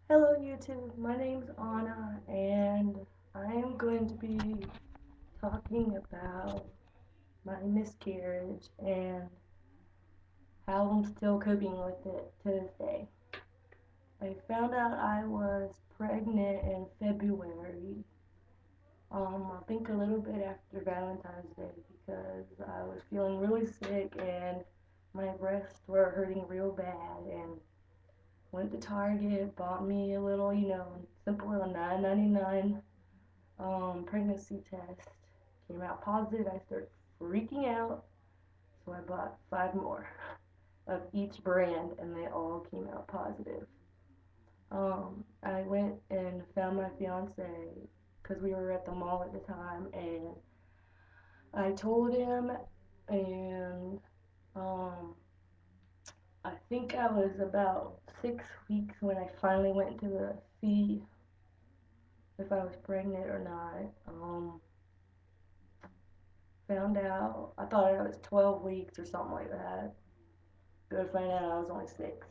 Hello YouTube, my name's Anna and I am going to be talking about my miscarriage and how I'm still coping with it to this day. I found out I was pregnant in February, I think a little bit after Valentine's Day because I was feeling really sick and my breasts were hurting real bad and went to Target, bought me a little, simple little $9.99 pregnancy test. Came out positive. I started freaking out, so I bought five more of each brand, and they all came out positive. I went and found my fiance because we were at the mall at the time, and I told him, and um, I think I was about 6 weeks when I finally went to see if I was pregnant or not. Found out, I thought it was 12 weeks or something like that. Go to find out I was only 6.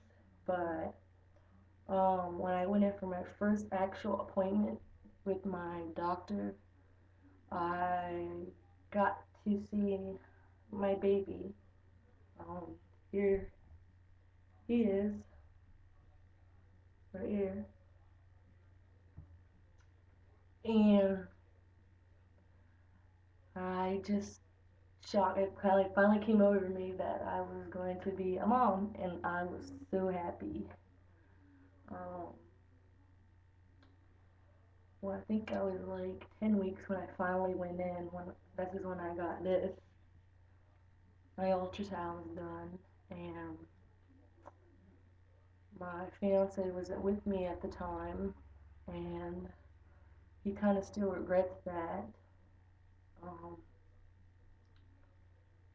But when I went in for my first actual appointment with my doctor, I got to see my baby. Um, Here he is, right here. And I just shocked. It finally came over me that I was going to be a mom, and I was so happy. Um, Well, I think I was like 10 weeks when I finally went in. This is when I got this. My ultrasound was done, and my fiance wasn't with me at the time, and he kind of still regrets that. Um,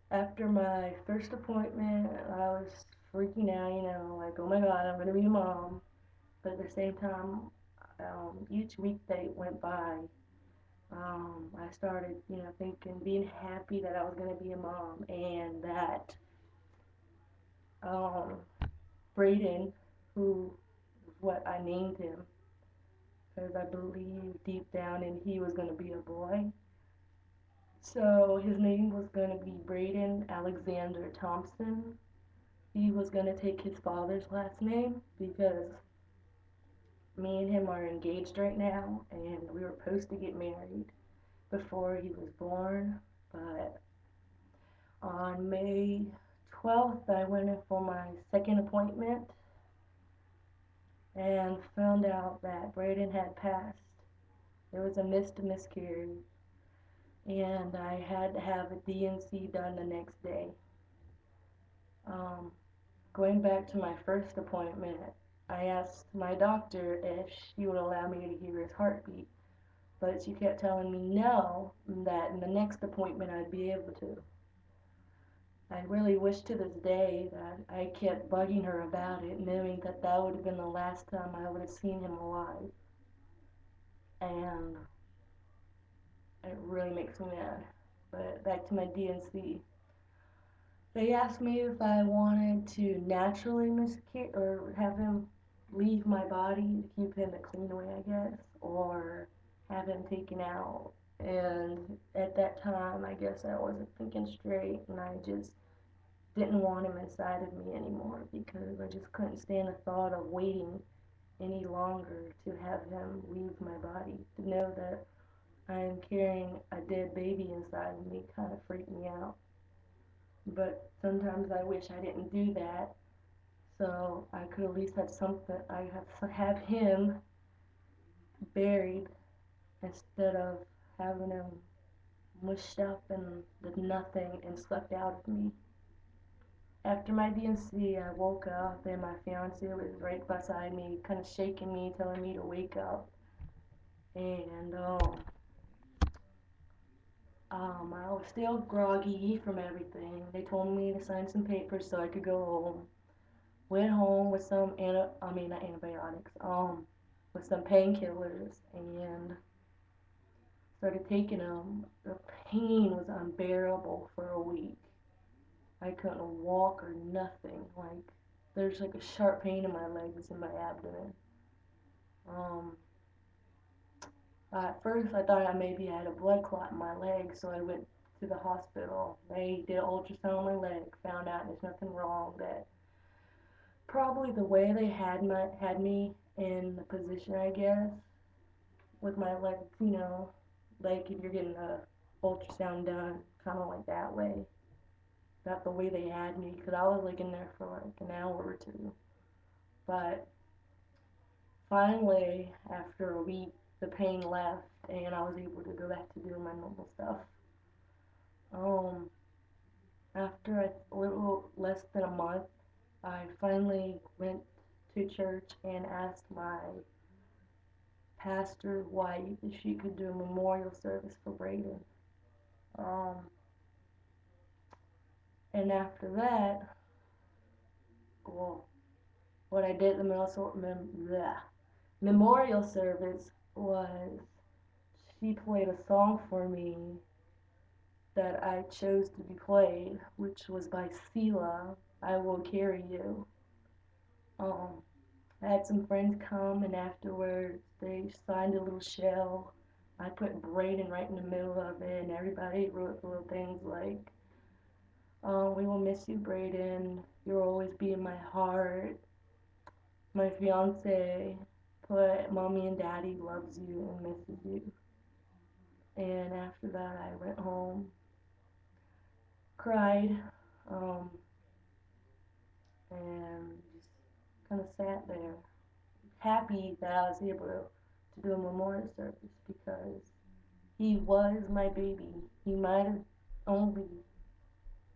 After my first appointment, I was freaking out, like, oh my god, I'm gonna be a mom. But at the same time, each week that went by, I started, thinking, being happy that I was going to be a mom and that um, Brayden, who was what I named him, because I believed deep down and he was going to be a boy. So his name was going to be Brayden Alexander Thompson. He was going to take his father's last name because me and him are engaged right now and we were supposed to get married before he was born, but on May 12th, I went in for my second appointment and found out that Braden had passed. It was a missed miscarriage, and I had to have a D&C done the next day. Um, Going back to my first appointment, I asked my doctor if she would allow me to hear his heartbeat, but she kept telling me no, that in the next appointment I'd be able to. I really wish to this day that I kept bugging her about it, knowing that that would have been the last time I would have seen him alive. And it really makes me mad. But back to my DNC. They asked me if I wanted to naturally miscarry or have him leave my body to keep him a clean way, I guess, or have him taken out. And at that time, I guess I wasn't thinking straight, and I just didn't want him inside of me anymore because I just couldn't stand the thought of waiting any longer to have him leave my body. To know that I am carrying a dead baby inside of me kind of freaked me out. But sometimes I wish I didn't do that so I could at least have something. Have him buried instead of having him mushed up and did nothing and sucked out of me. After my DNC, I woke up and my fiance was right beside me, kind of shaking me, telling me to wake up. And I was still groggy from everything. They told me to sign some papers so I could go home. Went home with some not antibiotics, with some painkillers and started taking them. The pain was unbearable for a week. I couldn't walk or nothing. Like there's like a sharp pain in my legs and my abdomen. Um, at first, I thought I maybe had a blood clot in my leg, so I went to the hospital. They did an ultrasound on my leg, found out there's nothing wrong. That probably the way they had me in the position, I guess, with my leg, like if you're getting a ultrasound done, kind of like that way. Not the way they had me, because I was like in there for like an hour or two. But finally, after a week, the pain left, and I was able to go back to doing my normal stuff. Um, After a little less than a month, I finally went to church and asked my pastor's wife if she could do a memorial service for Braden. Um, and after that, well, what I did the memorial service was she played a song for me that I chose to be played, which was by Sela, I Will Carry You. Um, I had some friends come, and afterwards they signed a little shell. I put Braden right in the middle of it, and everybody wrote little things like, we will miss you, Braden. You'll always be in my heart. My fiance put mommy and daddy loves you and misses you. And after that, I went home, cried, um, and just kind of sat there, happy that I was able to do a memorial service because he was my baby. He might have only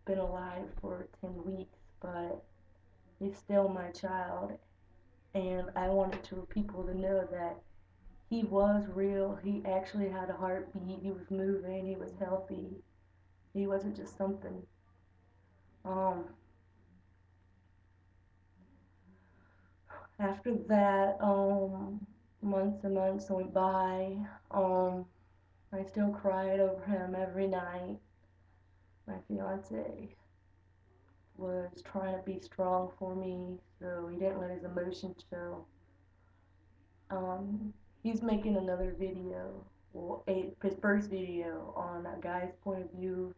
been alive for 10 weeks, but he's still my child. And I wanted people to know that he was real. He actually had a heartbeat. He was moving. He was healthy. He wasn't just something. Um, After that, months and months went by. I still cried over him every night. My fiance was trying to be strong for me, so he didn't let his emotions show. He's making another video, well, his first video on a guy's point of view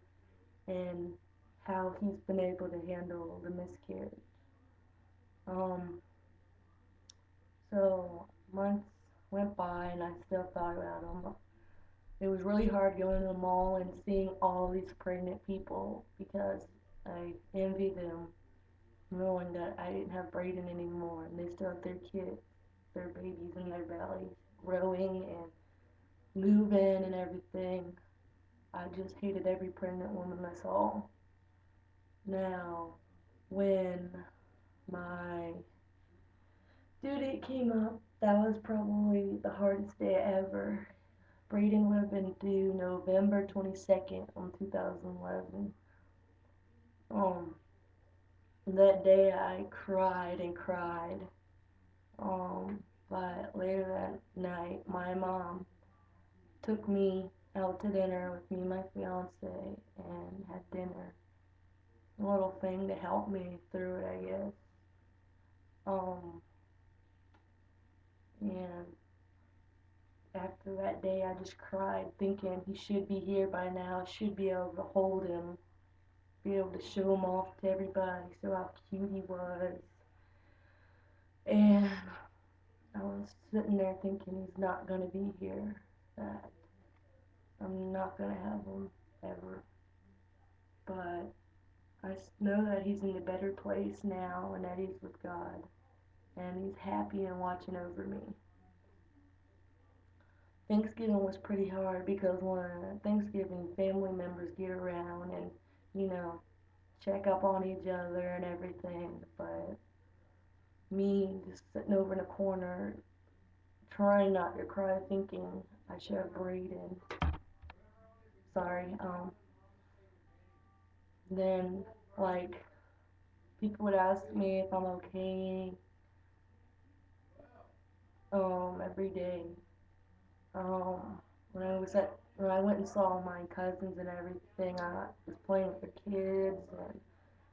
and how he's been able to handle the miscarriage. Um, so months went by and I still thought about him. It was really hard going to the mall and seeing all these pregnant people because I envy them knowing that I didn't have Braden anymore and they still have their kids, their babies in their bellies, growing and moving and everything. I just hated every pregnant woman I saw. Now, when my due date came up, that was probably the hardest day ever. Braden would have been due November 22nd on 2011. Um, that day I cried and cried. But later that night, my mom took me out to dinner with me and my fiance and had dinner. A little thing to help me through it, I guess. Um, and after that day, I just cried, thinking he should be here by now. I should be able to hold him, be able to show him off to everybody, show how cute he was. And I was sitting there thinking he's not going to be here, that I'm not going to have him ever. But I know that he's in a better place now and that he's with God and he's happy and watching over me. Thanksgiving was pretty hard because when Thanksgiving family members get around and, you know, check up on each other and everything, but me just sitting over in a corner trying not to cry thinking I should have Braden. Sorry. Then, like, people would ask me if I'm okay, every day. Um, when I went and saw my cousins and everything, I was playing with the kids and it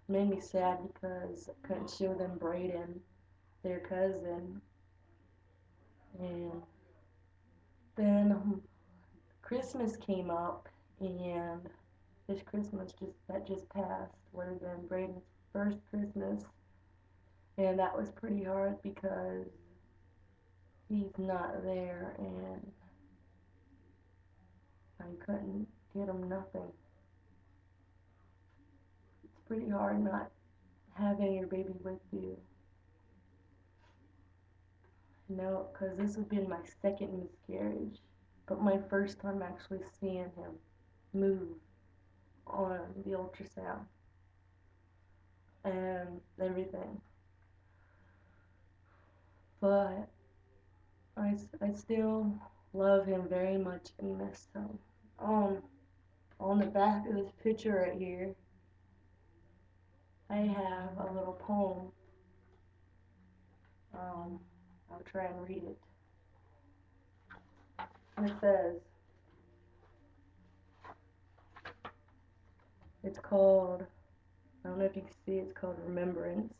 made me sad because I couldn't show them Braden, their cousin, And then Christmas came up, and this Christmas that just passed would have been Braden's first Christmas, and that was pretty hard because he's not there, and I couldn't get him nothing. It's pretty hard not having your baby with you. No, because this has been my second miscarriage, but my first time actually seeing him move on the ultrasound and everything. But I still love him very much and miss him. On the back of this picture right here, I have a little poem. I'll try and read it. And it says, it's called, I don't know if you can see, it's called Remembrance.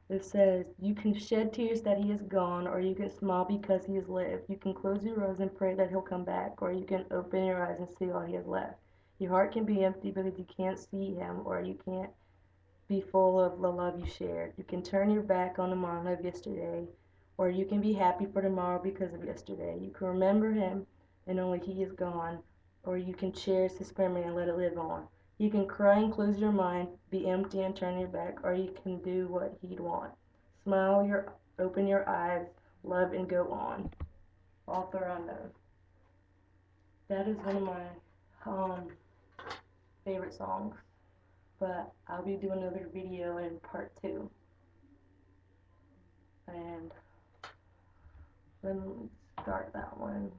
It says, you can shed tears that he is gone, or you can smile because he has lived. You can close your eyes and pray that he'll come back, or you can open your eyes and see all he has left. Your heart can be empty because you can't see him, or you can't be full of the love you shared. You can turn your back on the morning of yesterday, or you can be happy for tomorrow because of yesterday. You can remember him and only he is gone, or you can cherish his memory and let it live on. You can cry and close your mind, be empty and turn your back, or you can do what he'd want. Open your eyes, love and go on. Author unknown. That is one of my favorite songs, but I'll be doing another video in part 2. And then start that one.